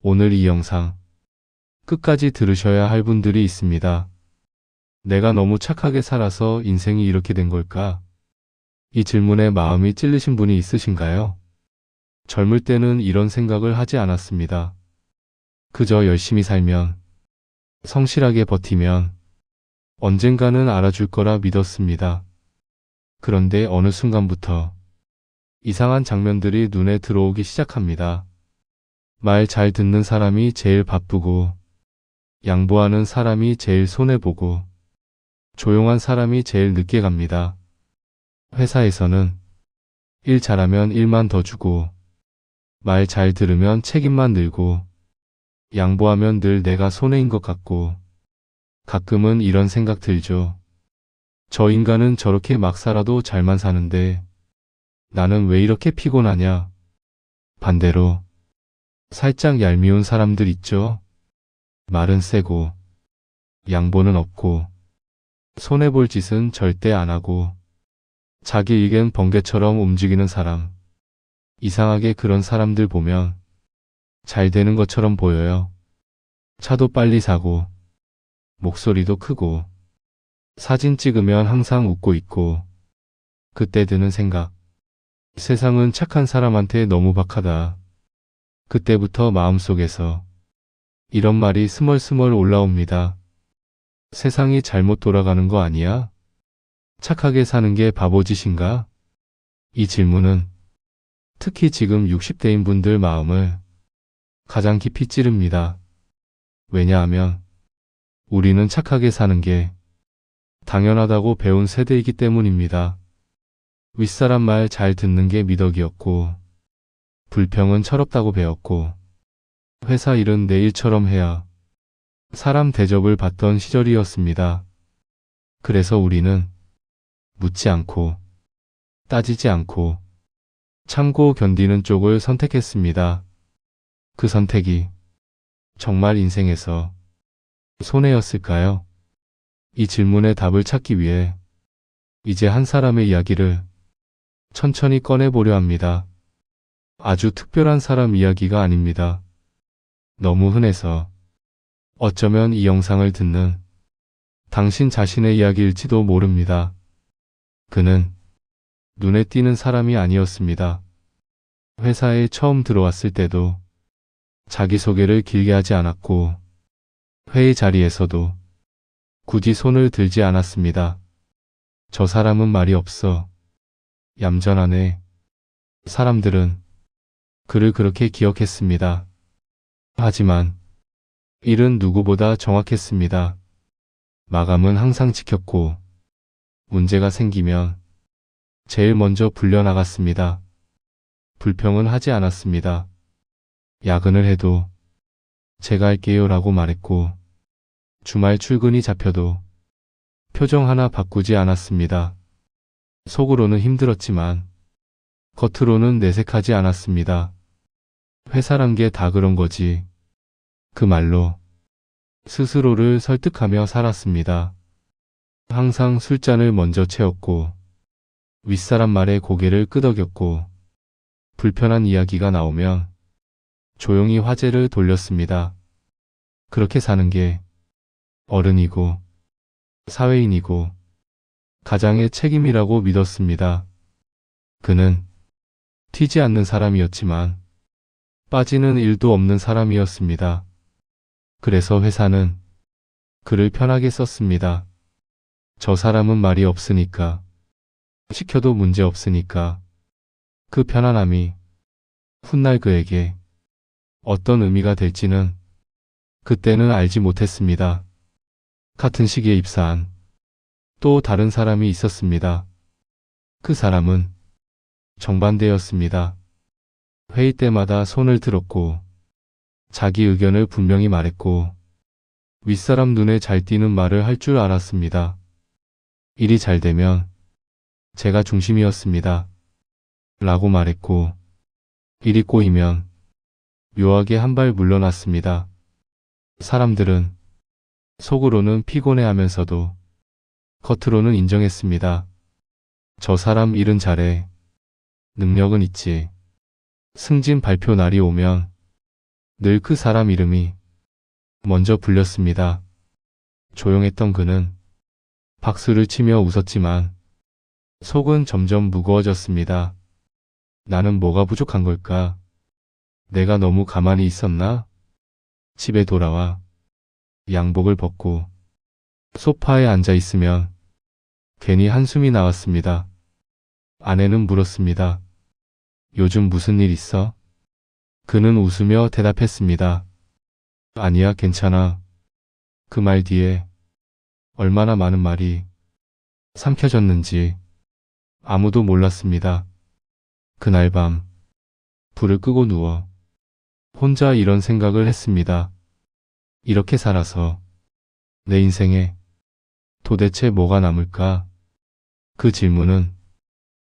오늘 이 영상 끝까지 들으셔야 할 분들이 있습니다. 내가 너무 착하게 살아서 인생이 이렇게 된 걸까? 이 질문에 마음이 찔리신 분이 있으신가요? 젊을 때는 이런 생각을 하지 않았습니다. 그저 열심히 살면, 성실하게 버티면 언젠가는 알아줄 거라 믿었습니다. 그런데 어느 순간부터 이상한 장면들이 눈에 들어오기 시작합니다. 말 잘 듣는 사람이 제일 바쁘고, 양보하는 사람이 제일 손해보고, 조용한 사람이 제일 늦게 갑니다. 회사에서는 일 잘하면 일만 더 주고, 말 잘 들으면 책임만 늘고, 양보하면 늘 내가 손해인 것 같고, 가끔은 이런 생각 들죠. 저 인간은 저렇게 막 살아도 잘만 사는데 나는 왜 이렇게 피곤하냐? 반대로 살짝 얄미운 사람들 있죠. 말은 세고 양보는 없고 손해볼 짓은 절대 안 하고 자기 의견 번개처럼 움직이는 사람. 이상하게 그런 사람들 보면 잘 되는 것처럼 보여요. 차도 빨리 사고 목소리도 크고 사진 찍으면 항상 웃고 있고 그때 드는 생각. 세상은 착한 사람한테 너무 박하다. 그때부터 마음속에서 이런 말이 스멀스멀 올라옵니다. 세상이 잘못 돌아가는 거 아니야? 착하게 사는 게 바보짓인가? 이 질문은 특히 지금 60대인 분들 마음을 가장 깊이 찌릅니다. 왜냐하면 우리는 착하게 사는 게 당연하다고 배운 세대이기 때문입니다. 윗사람 말 잘 듣는 게 미덕이었고, 불평은 철없다고 배웠고, 회사 일은 내 일처럼 해야 사람 대접을 받던 시절이었습니다. 그래서 우리는 묻지 않고, 따지지 않고, 참고 견디는 쪽을 선택했습니다. 그 선택이 정말 인생에서 손해였을까요? 이 질문에 답을 찾기 위해 이제 한 사람의 이야기를 천천히 꺼내보려 합니다. 아주 특별한 사람 이야기가 아닙니다. 너무 흔해서 어쩌면 이 영상을 듣는 당신 자신의 이야기일지도 모릅니다. 그는 눈에 띄는 사람이 아니었습니다. 회사에 처음 들어왔을 때도 자기소개를 길게 하지 않았고 회의 자리에서도 굳이 손을 들지 않았습니다. 저 사람은 말이 없어. 얌전하네. 사람들은 그를 그렇게 기억했습니다. 하지만 일은 누구보다 정확했습니다. 마감은 항상 지켰고 문제가 생기면 제일 먼저 불려나갔습니다. 불평은 하지 않았습니다. 야근을 해도 제가 할게요 라고 말했고 주말 출근이 잡혀도 표정 하나 바꾸지 않았습니다. 속으로는 힘들었지만 겉으로는 내색하지 않았습니다. 회사란 게 다 그런 거지. 그 말로 스스로를 설득하며 살았습니다. 항상 술잔을 먼저 채웠고 윗사람 말에 고개를 끄덕였고 불편한 이야기가 나오면 조용히 화제를 돌렸습니다. 그렇게 사는 게 어른이고 사회인이고 가장의 책임이라고 믿었습니다. 그는 튀지 않는 사람이었지만 빠지는 일도 없는 사람이었습니다. 그래서 회사는 그를 편하게 썼습니다. 저 사람은 말이 없으니까, 시켜도 문제 없으니까. 그 편안함이 훗날 그에게 어떤 의미가 될지는 그때는 알지 못했습니다. 같은 시기에 입사한 또 다른 사람이 있었습니다. 그 사람은 정반대였습니다. 회의 때마다 손을 들었고 자기 의견을 분명히 말했고 윗사람 눈에 잘 띄는 말을 할 줄 알았습니다. 일이 잘 되면 제가 중심이었습니다. 라고 말했고 일이 꼬이면 묘하게 한 발 물러났습니다. 사람들은 속으로는 피곤해하면서도 겉으로는 인정했습니다. 저 사람 일은 잘해. 능력은 있지. 승진 발표 날이 오면 늘 그 사람 이름이 먼저 불렸습니다. 조용했던 그는 박수를 치며 웃었지만 속은 점점 무거워졌습니다. 나는 뭐가 부족한 걸까? 내가 너무 가만히 있었나? 집에 돌아와 양복을 벗고 소파에 앉아 있으면 괜히 한숨이 나왔습니다. 아내는 물었습니다. 요즘 무슨 일 있어? 그는 웃으며 대답했습니다. 아니야, 괜찮아. 그 말 뒤에 얼마나 많은 말이 삼켜졌는지 아무도 몰랐습니다. 그날 밤 불을 끄고 누워 혼자 이런 생각을 했습니다. 이렇게 살아서 내 인생에 도대체 뭐가 남을까? 그 질문은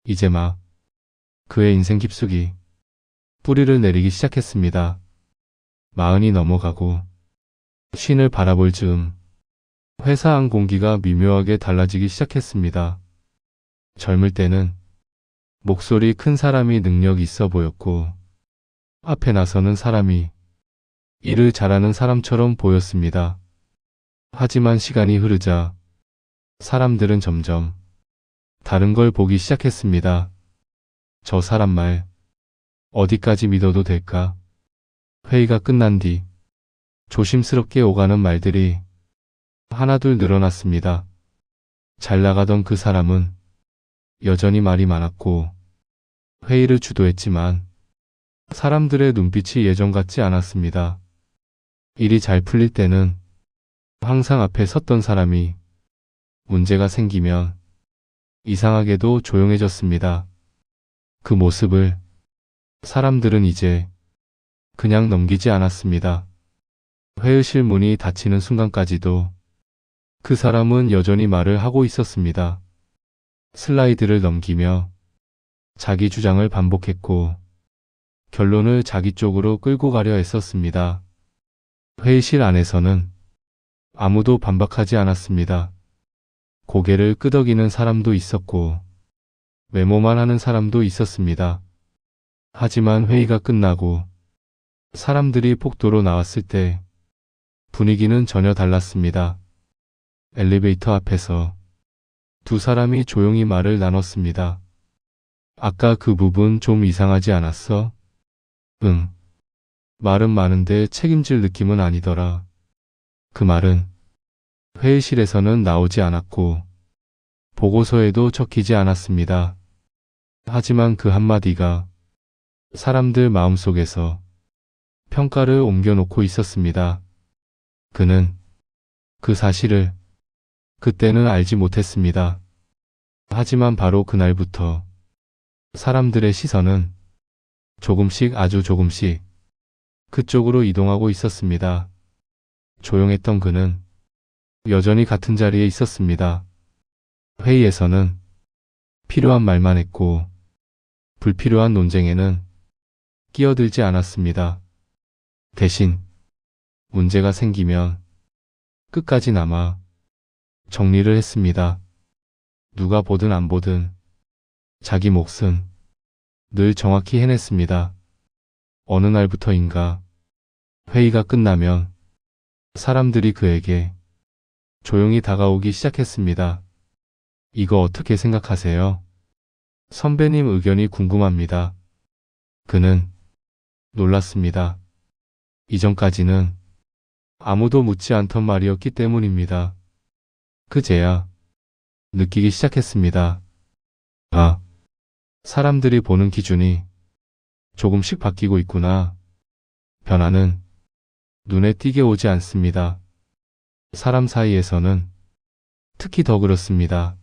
이제 막 그의 인생 깊숙이 뿌리를 내리기 시작했습니다. 40이 넘어가고 쉰을 바라볼 즈음 회사 안 공기가 미묘하게 달라지기 시작했습니다. 젊을 때는 목소리 큰 사람이 능력 있어 보였고 앞에 나서는 사람이 일을 잘하는 사람처럼 보였습니다. 하지만 시간이 흐르자 사람들은 점점 다른 걸 보기 시작했습니다. 저 사람 말 어디까지 믿어도 될까? 회의가 끝난 뒤 조심스럽게 오가는 말들이 하나둘 늘어났습니다. 잘 나가던 그 사람은 여전히 말이 많았고 회의를 주도했지만 사람들의 눈빛이 예전 같지 않았습니다. 일이 잘 풀릴 때는 항상 앞에 섰던 사람이 문제가 생기면 이상하게도 조용해졌습니다. 그 모습을 사람들은 이제 그냥 넘기지 않았습니다. 회의실 문이 닫히는 순간까지도 그 사람은 여전히 말을 하고 있었습니다. 슬라이드를 넘기며 자기 주장을 반복했고 결론을 자기 쪽으로 끌고 가려 했었습니다. 회의실 안에서는 아무도 반박하지 않았습니다. 고개를 끄덕이는 사람도 있었고 메모만 하는 사람도 있었습니다. 하지만 회의가 끝나고 사람들이 복도로 나왔을 때 분위기는 전혀 달랐습니다. 엘리베이터 앞에서 두 사람이 조용히 말을 나눴습니다. 아까 그 부분 좀 이상하지 않았어? 응. 말은 많은데 책임질 느낌은 아니더라. 그 말은 회의실에서는 나오지 않았고 보고서에도 적히지 않았습니다. 하지만 그 한마디가 사람들 마음속에서 평가를 옮겨놓고 있었습니다. 그는 그 사실을 그때는 알지 못했습니다. 하지만 바로 그날부터 사람들의 시선은 조금씩 아주 조금씩 그쪽으로 이동하고 있었습니다. 조용했던 그는 여전히 같은 자리에 있었습니다. 회의에서는 필요한 말만 했고 불필요한 논쟁에는 끼어들지 않았습니다. 대신 문제가 생기면 끝까지 남아 정리를 했습니다. 누가 보든 안 보든 자기 몫은 늘 정확히 해냈습니다. 어느 날부터인가 회의가 끝나면 사람들이 그에게 조용히 다가오기 시작했습니다. 이거 어떻게 생각하세요? 선배님 의견이 궁금합니다. 그는 놀랐습니다. 이전까지는 아무도 묻지 않던 말이었기 때문입니다. 그제야 느끼기 시작했습니다. 아, 사람들이 보는 기준이 조금씩 바뀌고 있구나. 변화는 눈에 띄게 오지 않습니다. 사람 사이에서는 특히 더 그렇습니다.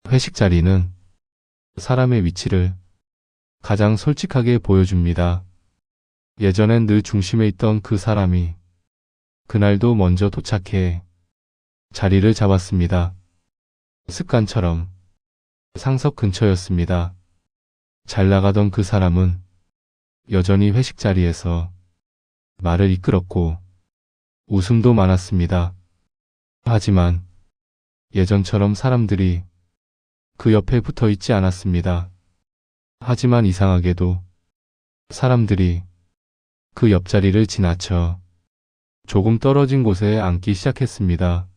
회식 자리는 사람의 위치를 가장 솔직하게 보여줍니다. 예전엔 늘 중심에 있던 그 사람이 그날도 먼저 도착해 자리를 잡았습니다. 습관처럼 상석 근처였습니다. 잘 나가던 그 사람은 여전히 회식 자리에서 말을 이끌었고 웃음도 많았습니다. 하지만 예전처럼 사람들이 그 옆에 붙어 있지 않았습니다. 하지만 이상하게도 사람들이 그 옆자리를 지나쳐 조금 떨어진 곳에 앉기 시작했습니다.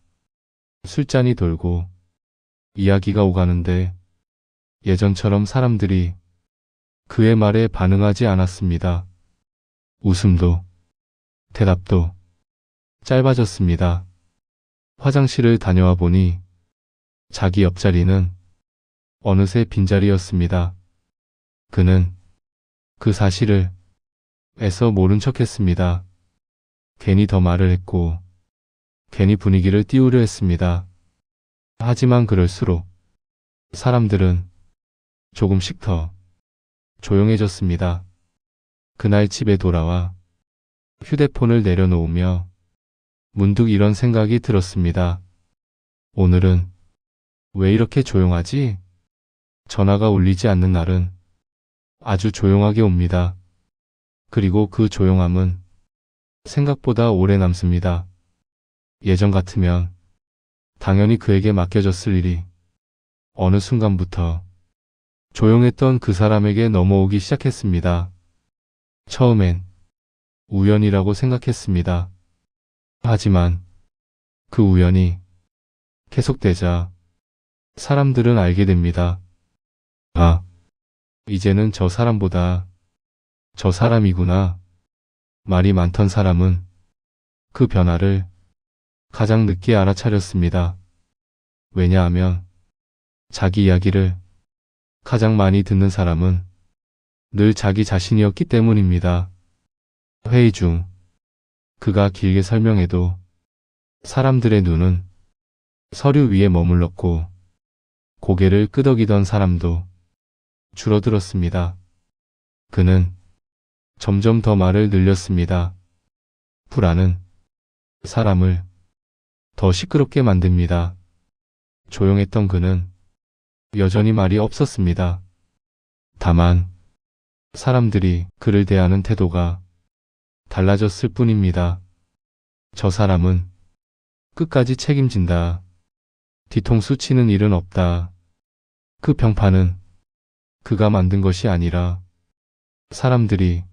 술잔이 돌고 이야기가 오가는데 예전처럼 사람들이 그의 말에 반응하지 않았습니다. 웃음도 대답도 짧아졌습니다. 화장실을 다녀와 보니 자기 옆자리는 어느새 빈자리였습니다. 그는 그 사실을 애써 모른 척했습니다. 괜히 더 말을 했고 괜히 분위기를 띄우려 했습니다. 하지만 그럴수록 사람들은 조금씩 더 조용해졌습니다. 그날 집에 돌아와 휴대폰을 내려놓으며 문득 이런 생각이 들었습니다. 오늘은 왜 이렇게 조용하지? 전화가 울리지 않는 날은 아주 조용하게 옵니다. 그리고 그 조용함은 생각보다 오래 남습니다. 예전 같으면 당연히 그에게 맡겨졌을 일이 어느 순간부터 조용했던 그 사람에게 넘어오기 시작했습니다. 처음엔 우연이라고 생각했습니다. 하지만 그 우연이 계속되자 사람들은 알게 됩니다. 아, 이제는 저 사람보다 저 사람이구나. 말이 많던 사람은 그 변화를 가장 늦게 알아차렸습니다. 왜냐하면 자기 이야기를 가장 많이 듣는 사람은 늘 자기 자신이었기 때문입니다. 회의 중 그가 길게 설명해도 사람들의 눈은 서류 위에 머물렀고 고개를 끄덕이던 사람도 줄어들었습니다. 그는 점점 더 말을 늘렸습니다. 불안은 사람을 더 시끄럽게 만듭니다. 조용했던 그는 여전히 말이 없었습니다. 다만 사람들이 그를 대하는 태도가 달라졌을 뿐입니다. 저 사람은 끝까지 책임진다. 뒤통수 치는 일은 없다. 그 평판은 그가 만든 것이 아니라 사람들이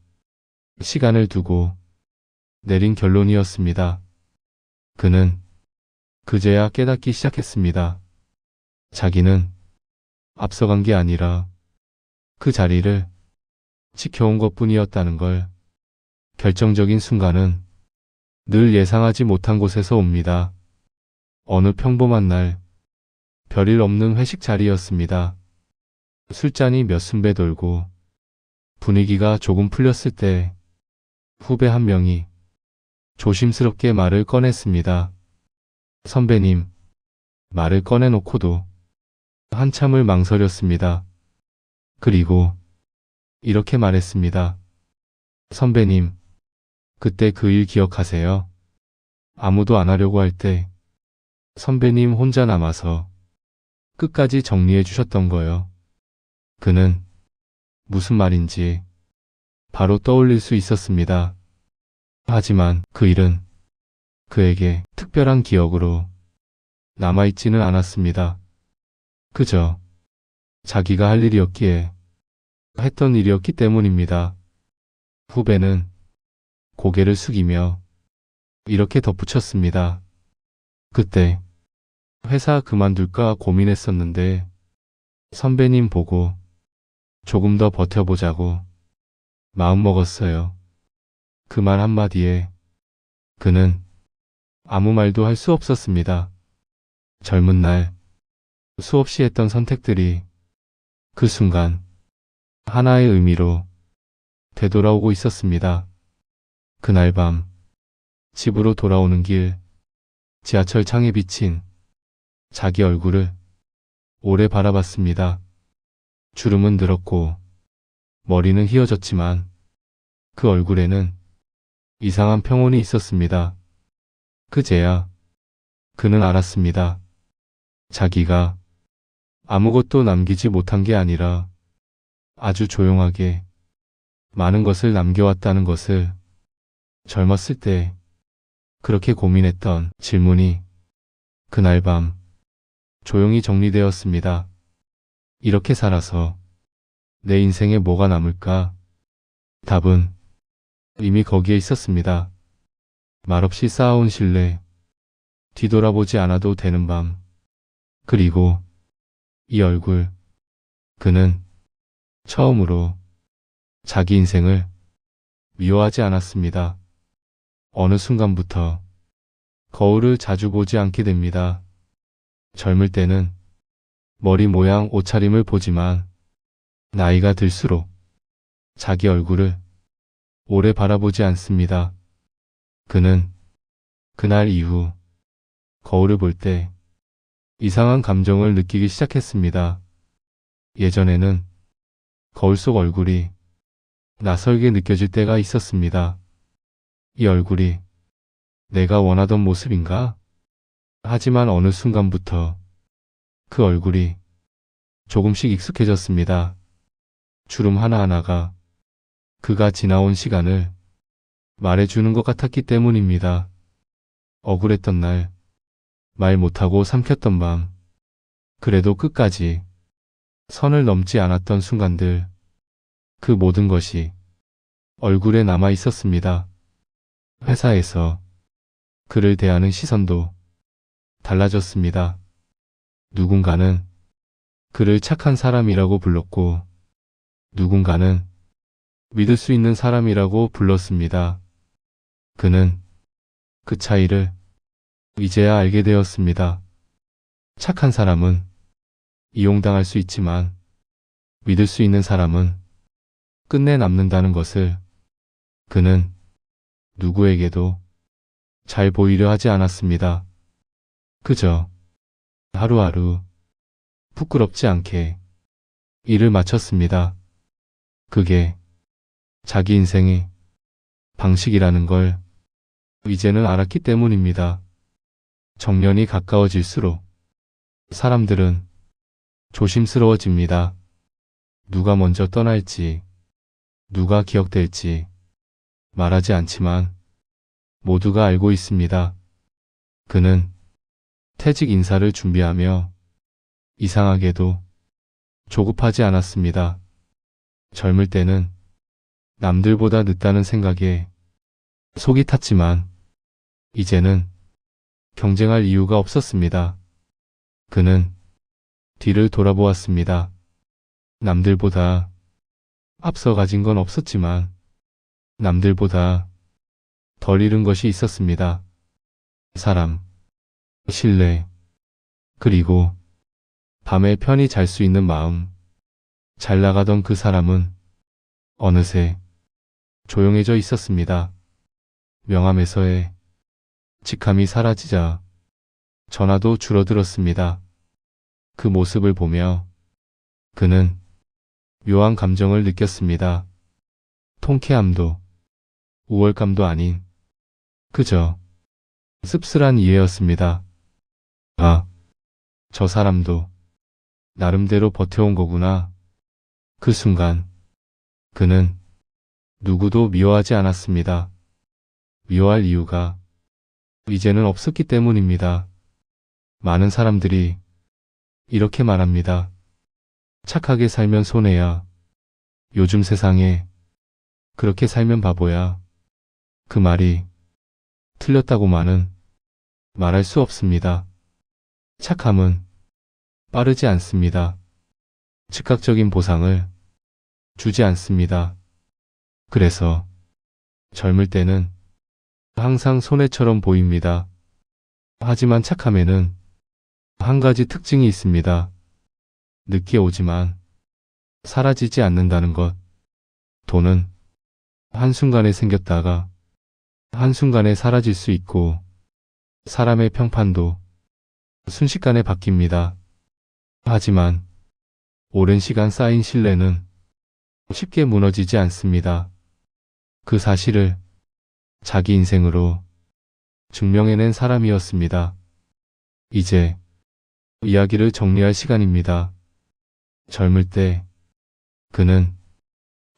시간을 두고 내린 결론이었습니다. 그는 그제야 깨닫기 시작했습니다. 자기는 앞서간 게 아니라 그 자리를 지켜온 것뿐이었다는 걸. 결정적인 순간은 늘 예상하지 못한 곳에서 옵니다. 어느 평범한 날 별일 없는 회식 자리였습니다. 술잔이 몇 순배 돌고 분위기가 조금 풀렸을 때 후배 한 명이 조심스럽게 말을 꺼냈습니다. 선배님, 말을 꺼내놓고도 한참을 망설였습니다. 그리고 이렇게 말했습니다. 선배님, 그때 그 일 기억하세요? 아무도 안 하려고 할 때 선배님 혼자 남아서 끝까지 정리해 주셨던 거요. 그는 무슨 말인지 바로 떠올릴 수 있었습니다. 하지만 그 일은 그에게 특별한 기억으로 남아있지는 않았습니다. 그저 자기가 할 일이었기에 했던 일이었기 때문입니다. 후배는 고개를 숙이며 이렇게 덧붙였습니다. 그때 회사 그만둘까 고민했었는데 선배님 보고 조금 더 버텨보자고 마음먹었어요. 그 말 한마디에 그는 아무 말도 할 수 없었습니다. 젊은 날 수없이 했던 선택들이 그 순간 하나의 의미로 되돌아오고 있었습니다. 그날 밤 집으로 돌아오는 길 지하철 창에 비친 자기 얼굴을 오래 바라봤습니다. 주름은 들었고 머리는 휘어졌지만 그 얼굴에는 이상한 평온이 있었습니다. 그제야 그는 알았습니다. 자기가 아무것도 남기지 못한 게 아니라 아주 조용하게 많은 것을 남겨왔다는 것을. 젊었을 때 그렇게 고민했던 질문이 그날 밤 조용히 정리되었습니다. 이렇게 살아서 내 인생에 뭐가 남을까? 답은 이미 거기에 있었습니다. 말없이 쌓아온 신뢰, 뒤돌아보지 않아도 되는 밤, 그리고 이 얼굴. 그는 처음으로 자기 인생을 미워하지 않았습니다. 어느 순간부터 거울을 자주 보지 않게 됩니다. 젊을 때는 머리 모양, 옷차림을 보지만 나이가 들수록 자기 얼굴을 오래 바라보지 않습니다. 그는 그날 이후 거울을 볼 때 이상한 감정을 느끼기 시작했습니다. 예전에는 거울 속 얼굴이 낯설게 느껴질 때가 있었습니다. 이 얼굴이 내가 원하던 모습인가? 하지만 어느 순간부터 그 얼굴이 조금씩 익숙해졌습니다. 주름 하나하나가 그가 지나온 시간을 말해주는 것 같았기 때문입니다. 억울했던 날, 말 못하고 삼켰던 밤, 그래도 끝까지 선을 넘지 않았던 순간들, 그 모든 것이 얼굴에 남아 있었습니다. 회사에서 그를 대하는 시선도 달라졌습니다. 누군가는 그를 착한 사람이라고 불렀고, 누군가는 믿을 수 있는 사람이라고 불렀습니다. 그는 그 차이를 이제야 알게 되었습니다. 착한 사람은 이용당할 수 있지만 믿을 수 있는 사람은 끝내 남는다는 것을 그는 누구에게도 잘 보이려 하지 않았습니다. 그저 하루하루 부끄럽지 않게 일을 마쳤습니다. 그게 자기 인생의 방식이라는 걸 이제는 알았기 때문입니다. 정년이 가까워질수록 사람들은 조심스러워집니다. 누가 먼저 떠날지, 누가 기억될지 말하지 않지만 모두가 알고 있습니다. 그는 퇴직 인사를 준비하며 이상하게도 조급하지 않았습니다. 젊을 때는 남들보다 늦다는 생각에 속이 탔지만 이제는 경쟁할 이유가 없었습니다. 그는 뒤를 돌아보았습니다. 남들보다 앞서 가진 건 없었지만 남들보다 덜 잃은 것이 있었습니다. 사람, 신뢰, 그리고 밤에 편히 잘 수 있는 마음. 잘 나가던 그 사람은 어느새 조용해져 있었습니다. 명함에서의 직함이 사라지자 전화도 줄어들었습니다. 그 모습을 보며 그는 묘한 감정을 느꼈습니다. 통쾌함도 우월감도 아닌 그저 씁쓸한 이해였습니다. 아, 저 사람도 나름대로 버텨온 거구나. 그 순간 그는 누구도 미워하지 않았습니다. 미워할 이유가 이제는 없었기 때문입니다. 많은 사람들이 이렇게 말합니다. 착하게 살면 손해야. 요즘 세상에 그렇게 살면 바보야. 그 말이 틀렸다고만은 말할 수 없습니다. 착함은 빠르지 않습니다. 즉각적인 보상을 주지 않습니다. 그래서 젊을 때는 항상 손해처럼 보입니다. 하지만 착함에는 한 가지 특징이 있습니다. 늦게 오지만 사라지지 않는다는 것. 돈은 한순간에 생겼다가 한순간에 사라질 수 있고 사람의 평판도 순식간에 바뀝니다. 하지만 오랜 시간 쌓인 신뢰는 쉽게 무너지지 않습니다. 그 사실을 자기 인생으로 증명해낸 사람이었습니다. 이제 이야기를 정리할 시간입니다. 젊을 때 그는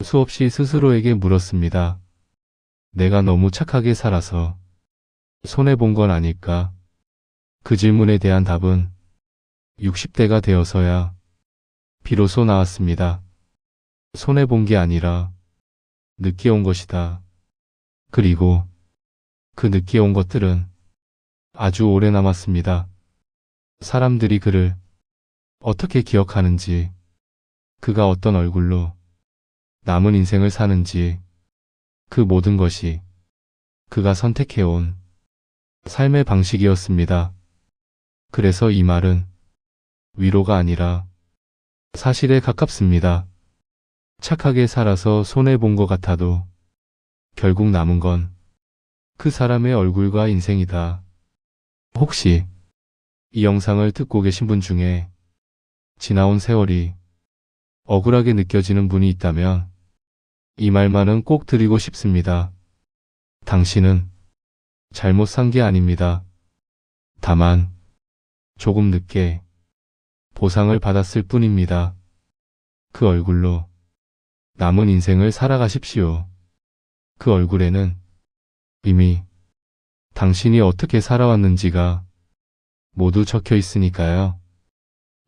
수없이 스스로에게 물었습니다. 내가 너무 착하게 살아서 손해본 건 아닐까? 그 질문에 대한 답은 60대가 되어서야 비로소 나왔습니다. 손해본 게 아니라 늦게 온 것이다. 그리고 그 늦게 온 것들은 아주 오래 남았습니다. 사람들이 그를 어떻게 기억하는지, 그가 어떤 얼굴로 남은 인생을 사는지, 그 모든 것이 그가 선택해온 삶의 방식이었습니다. 그래서 이 말은 위로가 아니라 사실에 가깝습니다. 착하게 살아서 손해본 것 같아도 결국 남은 건 그 사람의 얼굴과 인생이다. 혹시 이 영상을 듣고 계신 분 중에 지나온 세월이 억울하게 느껴지는 분이 있다면 이 말만은 꼭 드리고 싶습니다. 당신은 잘못 산 게 아닙니다. 다만 조금 늦게 보상을 받았을 뿐입니다. 그 얼굴로 남은 인생을 살아가십시오. 그 얼굴에는 이미 당신이 어떻게 살아왔는지가 모두 적혀 있으니까요.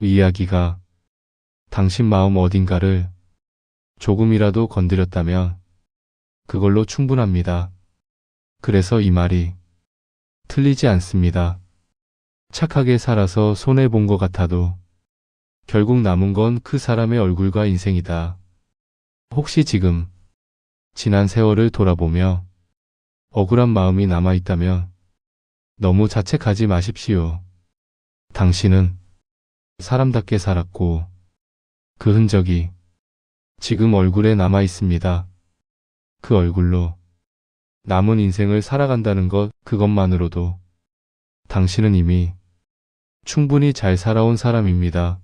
이 이야기가 당신 마음 어딘가를 조금이라도 건드렸다면 그걸로 충분합니다. 그래서 이 말이 틀리지 않습니다. 착하게 살아서 손해본 것 같아도 결국 남은 건 그 사람의 얼굴과 인생이다. 혹시 지금 지난 세월을 돌아보며 억울한 마음이 남아있다면 너무 자책하지 마십시오. 당신은 사람답게 살았고 그 흔적이 지금 얼굴에 남아 있습니다. 그 얼굴로 남은 인생을 살아간다는 것, 그것만으로도 당신은 이미 충분히 잘 살아온 사람입니다.